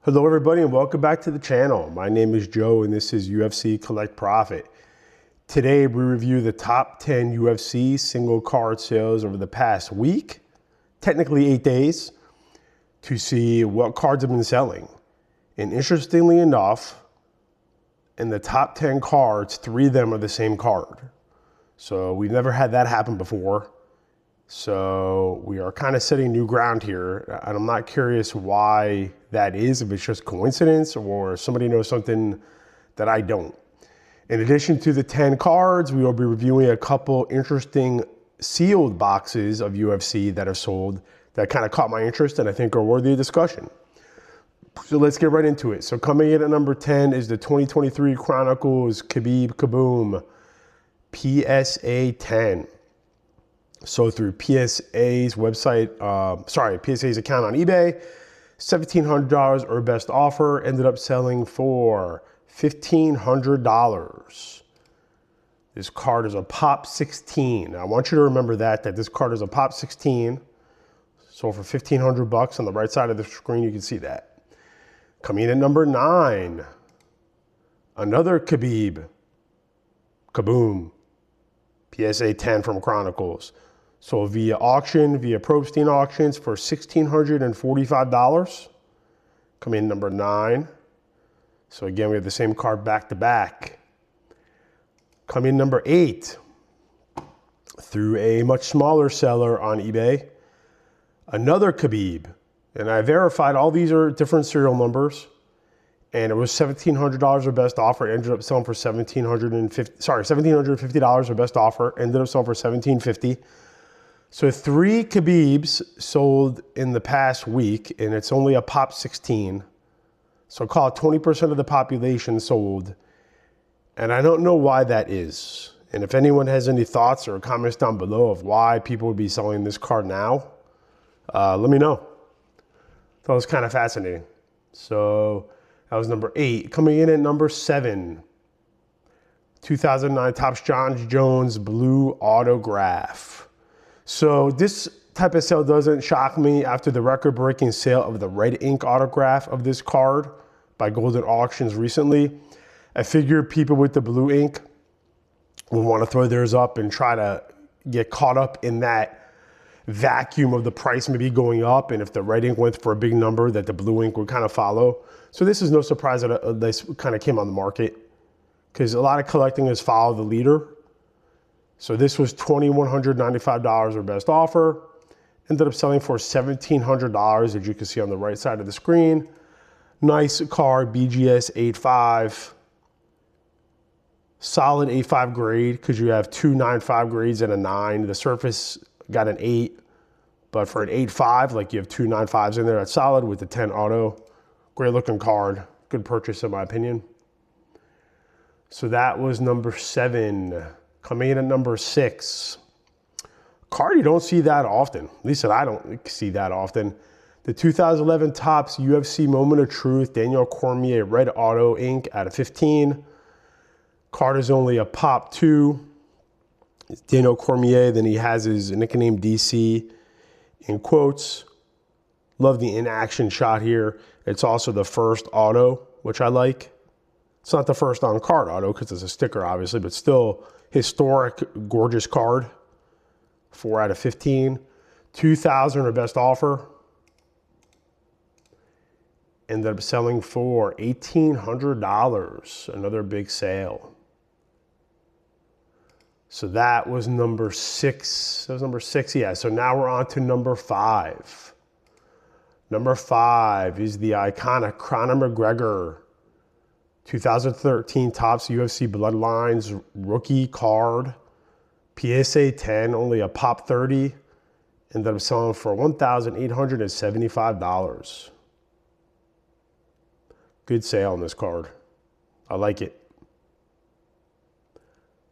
Hello everybody and welcome back to the channel. My name is Joe and this is UFC Collect Profit. Today we review the top 10 UFC single card sales over the past week, technically 8 days, to see what cards have been selling. And interestingly enough, in the top 10 cards, 3 of them are the same card. So we've never had that happen before. So we are kind of setting new ground here, and I'm not curious why that is, if it's just coincidence or somebody knows something that I don't. In addition to the 10 cards, we will be reviewing a couple interesting sealed boxes of UFC that are sold that kind of caught my interest and I think are worthy of discussion. So let's get right into it. So coming in at number 10 is the 2023 Chronicles Khabib Kaboom PSA 10. So through PSA's website, PSA's account on eBay, $1,700 or best offer, ended up selling for $1,500. This card is a Pop 16. Now, I want you to remember that this card is a Pop 16. Sold for $1,500 on the right side of the screen, you can see that. Coming in at number 9, another Khabib Kaboom PSA 10 from Chronicles. So via auction, via Probstein auctions for $1,645. Coming in number 9. So again, we have the same card back to back. Coming in number 8, through a much smaller seller on eBay, another Khabib. And I verified all these are different serial numbers. And it was $1,700 or best offer. It ended up selling for $1,750 or best offer. Ended up selling for $1,750. So 3 Khabibs sold in the past week, and it's only a Pop 16. So call it 20% of the population sold. And I don't know why that is. And if anyone has any thoughts or comments down below of why people would be selling this card now, let me know. That was kind of fascinating. So that was number 8. Coming in at number 7, 2009 Topps Jon Jones Blue Autograph. So this type of sale doesn't shock me after the record-breaking sale of the red ink autograph of this card by Golden Auctions recently. I figured people with the blue ink will want to throw theirs up and try to get caught up in that vacuum of the price maybe going up, and if the red ink went for a big number, that the blue ink would kind of follow. So this is no surprise that this kind of came on the market, because a lot of collecting is follow the leader. So this was $2,195 or best offer. Ended up selling for $1,700, as you can see on the right side of the screen. Nice card, BGS 8.5. Solid 8.5 grade, because you have 2 9.5 grades and a 9. The surface got an 8, but for an 8.5, like you have 2 9.5s in there, that's solid with the 10 auto. Great looking card, good purchase in my opinion. So that was number 7. Coming in at number 6, card you don't see that often. At least I don't see that often. The 2011 Topps UFC Moment of Truth Daniel Cormier Red Auto Ink out of 15. Card is only a Pop 2. It's Daniel Cormier, then he has his nickname DC in quotes. Love the in-action shot here. It's also the first auto, which I like. It's not the first on-card auto because it's a sticker, obviously, but still historic, gorgeous card. 4 out of 15. 2,000 or best offer. Ended up selling for $1,800. Another big sale. So that was number 6. That was number 6, yeah. So now we're on to number 5. Number 5 is the iconic Conor McGregor 2013 Topps UFC Bloodlines rookie card. PSA 10, only a Pop 30. Ended up selling for $1,875. Good sale on this card. I like it.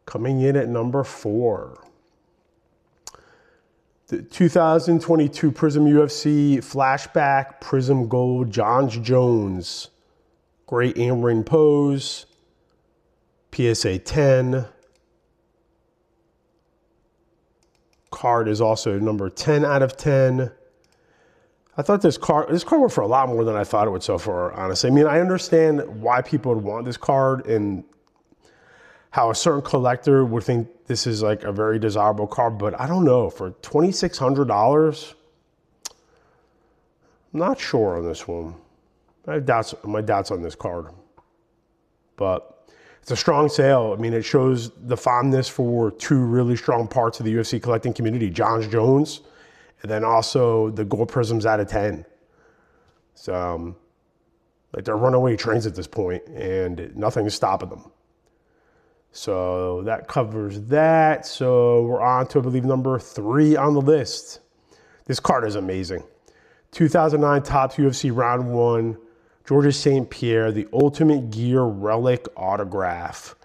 Coming in at number 4. The 2022 Prism UFC Flashback Prism Gold Jon Jones. Great in-ring pose. PSA 10. Card is also number 10 out of 10. I thought this card went for a lot more than I thought it would sell for, honestly. I mean, I understand why people would want this card and how a certain collector would think this is like a very desirable card, but I don't know. For $2,600, I'm not sure on this one. I have doubts, my doubts on this card. But it's a strong sale. I mean, it shows the fondness for two really strong parts of the UFC collecting community, Jon Jones, and then also the gold prisms out of 10. So, like, they're runaway trains at this point, and nothing is stopping them. So that covers that. So we're on to, I believe, number 3 on the list. This card is amazing. 2009 Topps UFC Round 1, Georges St. Pierre, the Ultimate Gear Relic Autograph.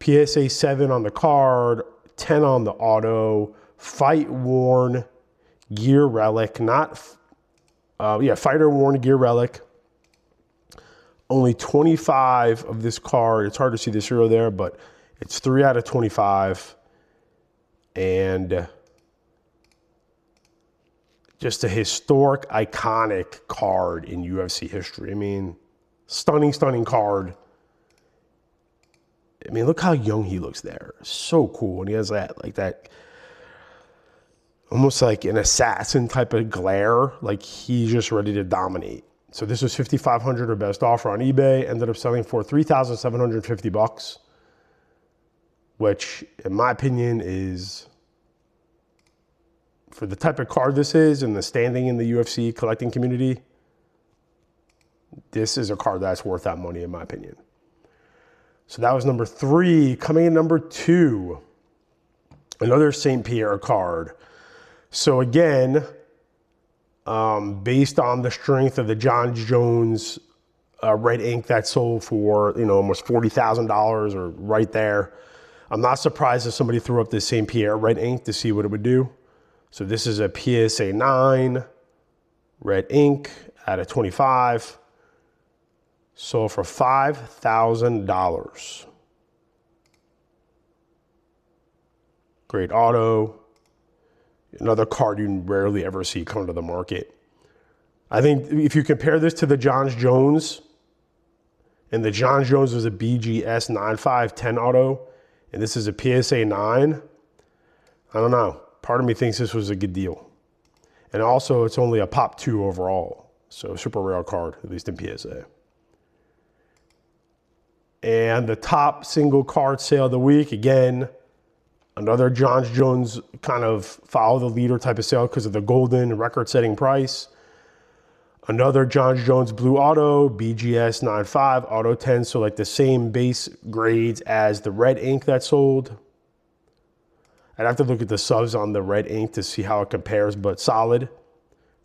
PSA 7 on the card, 10 on the auto, fight worn Gear Relic, fighter worn Gear Relic. Only 25 of this card. It's hard to see the zero there, but it's 3 out of 25. And just a historic, iconic card in UFC history. I mean, stunning, stunning card. I mean, look how young he looks there. So cool. And he has that, like that, almost like an assassin type of glare. Like he's just ready to dominate. So this was $5,500 or best offer on eBay. Ended up selling for $3,750, which in my opinion is, for the type of card this is and the standing in the UFC collecting community, this is a card that's worth that money in my opinion. So that was number 3. Coming in number 2, another St. Pierre card. So again, based on the strength of the Jon Jones red ink that sold for, almost $40,000 or right there, I'm not surprised if somebody threw up this St. Pierre red ink to see what it would do. So this is a PSA 9 red ink out of 25. Sold for $5,000. Great auto. Another card you rarely ever see come to the market. I think if you compare this to the Jon Jones, and the Jon Jones was a BGS 9510 auto, and this is a PSA 9, I don't know. Part of me thinks this was a good deal. And also, it's only a pop 2 overall. So super rare card, at least in PSA. And the top single card sale of the week, again, another Jon Jones kind of follow the leader type of sale because of the golden record-setting price. Another Jon Jones blue auto, BGS 95, auto 10, so like the same base grades as the red ink that sold. I'd have to look at the subs on the red ink to see how it compares, but solid.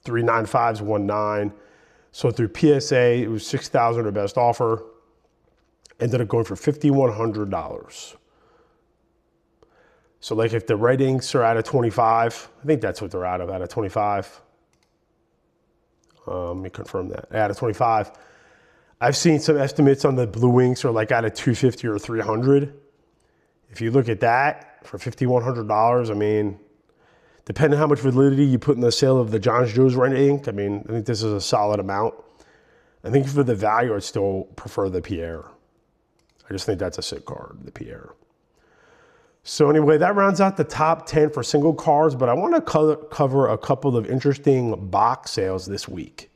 395s, 19. So through PSA, it was $6,000 or best offer. Ended up going for $5,100. So like if the red inks are out of 25, I think that's what they're out of 25. Let me confirm that. Out of 25. I've seen some estimates on the blue inks are like out of 250 or 300. If you look at that for $5,100, I mean, depending on how much validity you put in the sale of the Jon Jones red ink, I mean, I think this is a solid amount. I think for the value, I'd still prefer the Pierre. I just think that's a sick card, the Pierre. So anyway, that rounds out the top 10 for single cards, but I want to cover a couple of interesting box sales this week.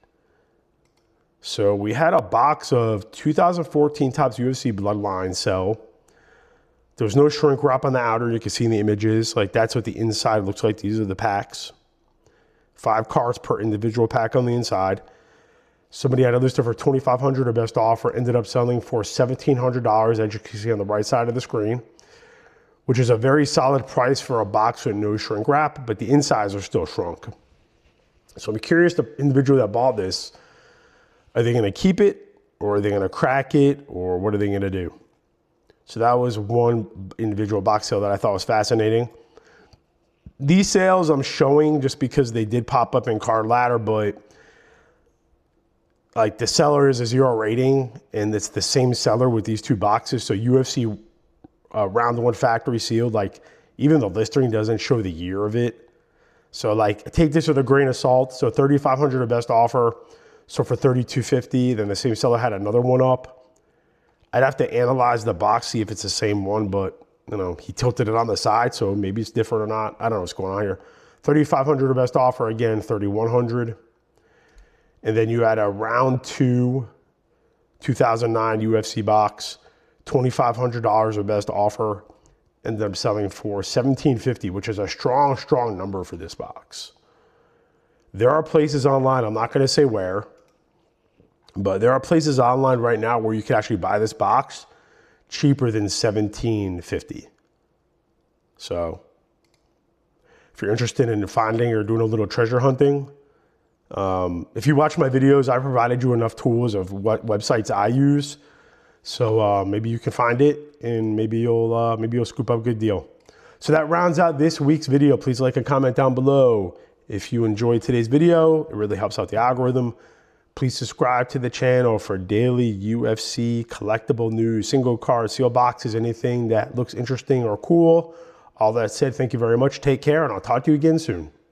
So we had a box of 2014 Topps UFC Bloodline sell. There was no shrink wrap on the outer. You can see in the images, like that's what the inside looks like. These are the packs. 5 cards per individual pack on the inside. Somebody had it listed for $2,500 or best offer, ended up selling for $1,700, as you can see on the right side of the screen, which is a very solid price for a box with no shrink wrap, but the insides are still shrunk. So I'm curious, the individual that bought this, are they gonna keep it, or are they gonna crack it, or what are they gonna do? So that was one individual box sale that I thought was fascinating. These sales I'm showing just because they did pop up in Card Ladder, but like the seller is a 0 rating, and it's the same seller with these 2 boxes. So UFC Round 1 factory sealed, like even the listing doesn't show the year of it. So like take this with a grain of salt. So 3,500 the best offer. So for 3,250, then the same seller had another one up. I'd have to analyze the box, see if it's the same one, but you know, he tilted it on the side, so maybe it's different or not. I don't know what's going on here. 3,500 the best offer, again, 3,100. And then you had a round 2, 2009 UFC box, $2,500 the best offer. Ended up selling for $1,750, which is a strong, strong number for this box. There are places online, I'm not gonna say where, but there are places online right now where you can actually buy this box cheaper than $1,750. So if you're interested in finding or doing a little treasure hunting, if you watch my videos, I provided you enough tools of what websites I use. So maybe you can find it and maybe you'll scoop up a good deal. So that rounds out this week's video. Please like and comment down below if you enjoyed today's video. It really helps out the algorithm. Please subscribe to the channel for daily UFC collectible news, single card, seal boxes, anything that looks interesting or cool. All that said, thank you very much. Take care, and I'll talk to you again soon.